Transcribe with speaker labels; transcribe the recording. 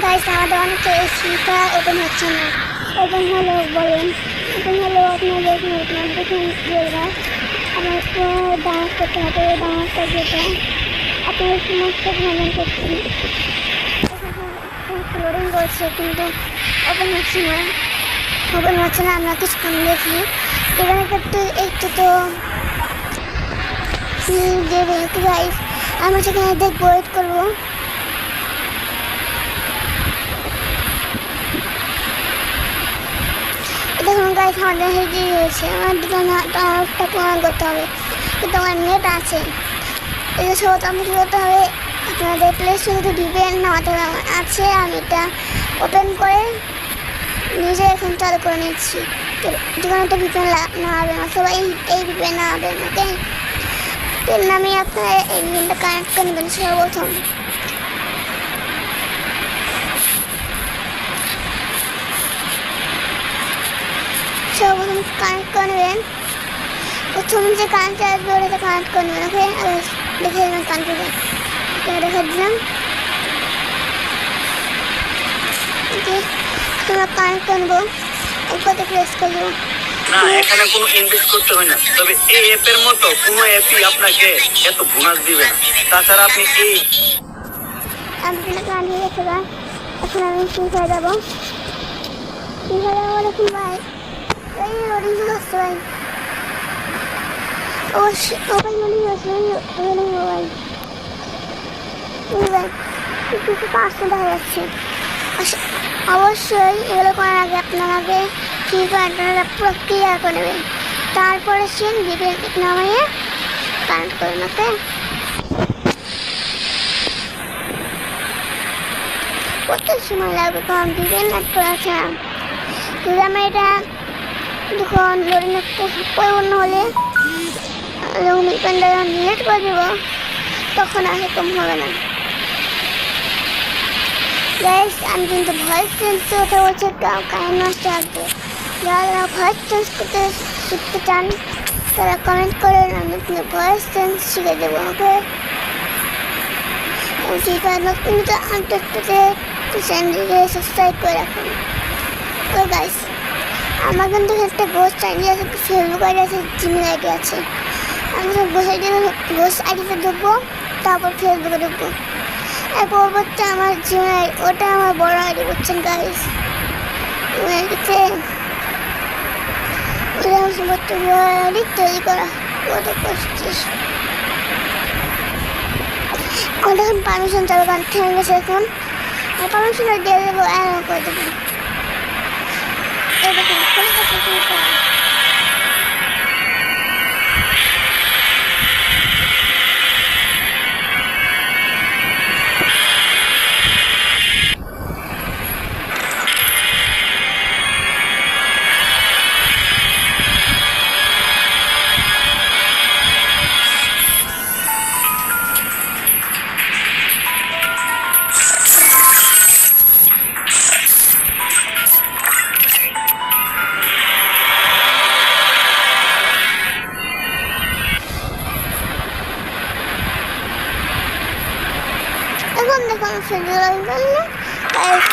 Speaker 1: Guys আমাদের অনেকটা এসিটা ওপেন হচ্ছে না। ওপেন হলো বলেন, ওপেন হলো আপনার দেখুন বলবেন আমার একটু ডান্স করতে হবে। ডান্সটা যেটা আপনার সমস্ত ভ্রমণ করছি লোডিং করছে কিন্তু ওপেন হচ্ছে না। ওপেন হচ্ছে না, আমরা কিছুক্ষণ দেখি এখানে একটু তো দেবে গাইস। আমরা সেখানে দেখবো, ওয়েট করবো। দেখুন গাইস আমাদের হেঁটে হয়েছে, আমার একটা প্রমাণ করতে হবে কিন্তু আমার নেট আছে। এটা সব আমাকে কী করতে হবে, আপনাদের প্লে স্টোরে ভিপিএন নামাতে আছে। আমি এটা ওপেন করে নিজে এখন চালু করে নিচ্ছি। যেখানে একটা ভিপিএন নামাবেন না, সবাই এই ভিপিএন নামাবেন। ওকে, এর নামে আপনারা এই ভিপিএনটা কানেক্ট করে নেবেন সর্বপ্রথম। সর্বপ্রথম কানেক্ট করে নেবেন। প্রথম যে কারেন্টটা আসবে ওটাতে কানেক্ট করে নেবেন। ওকে, দেখে দেবেন কানেক্টটা, দেখা দিলাম। ওকে, তোমরা কানেক্ট করে নেবো, ওটাতে প্রেস করে দেবো।
Speaker 2: না, এখানে কোনো ইনভেস্ট করতে হয় না, তবে এই অ্যাপের মতো কোনো অ্যাপই আপনাকে এত বোনাস দিবে না। তাছাড়া আপনি এই
Speaker 1: কারেন্ট হয়ে গেছে। এখন আমি ফ্রি ফায়ার যাবো। ফ্রি ফায়ার যাবো দেখুন ভাই, এই লোডিং হচ্ছে ভাই। অবশ্যই ভাই লোডিং হচ্ছে, লোডিং ভাই। কিছু পার্সেন্ট দেখা যাচ্ছে। অবশ্যই এগুলো করার আগে আপনার আগে ফ্রি ফায়ারটা পুরো ক্লিয়ার করে নেবেন, তারপরে সেন ভিপিএন নামিয়ে কানেক্ট করুন। ওকে, কত সময় লাগবে কারণ ভিপিএন অ্যাড করা ছাড়া। যদি আমরা এটা যখন লোডিং পরিপূর্ণ হলে যখন ভিপিএনটা লেট করে দেবো তখন আর কম হবে না। গাইস আমি কিন্তু ভয়েস চেঞ্জ করতে বলছি, কারেন্ট নষ্ট আসবে। যারা ভয়েস চেঞ্জ করতে শিখতে চান তারা কমেন্ট করেন, আমি কিন্তু ভয়েস চেঞ্জ শিখে দেবো। ওকে, ঠিক আছে, কিন্তু আন্তর্জাতিক চ্যানেলকে সাবস্ক্রাইব করে রাখুন। তো গাইস আমার কিন্তু একটা গোস্ট আইডি আছে, ফেসবুক আইডি আছে, জিমেল আইডি আছে। আমি গোস্ট আইডিতে ঢুকবো, তারপর ফেসবুকে ঢুকবো। এরপর হচ্ছে আমার জিমেল, ওটা আমার বড় আইডি, বুঝছেন গাইস। আইডি তৈরি করা ওটা করছিস, ওটা এখন পারমিশন চালু থেমে গেছে। এখন পারমিশনটা দিয়ে দেবো, অ্যালাউ করে দেবো। এখন দেখুন ফেসবুক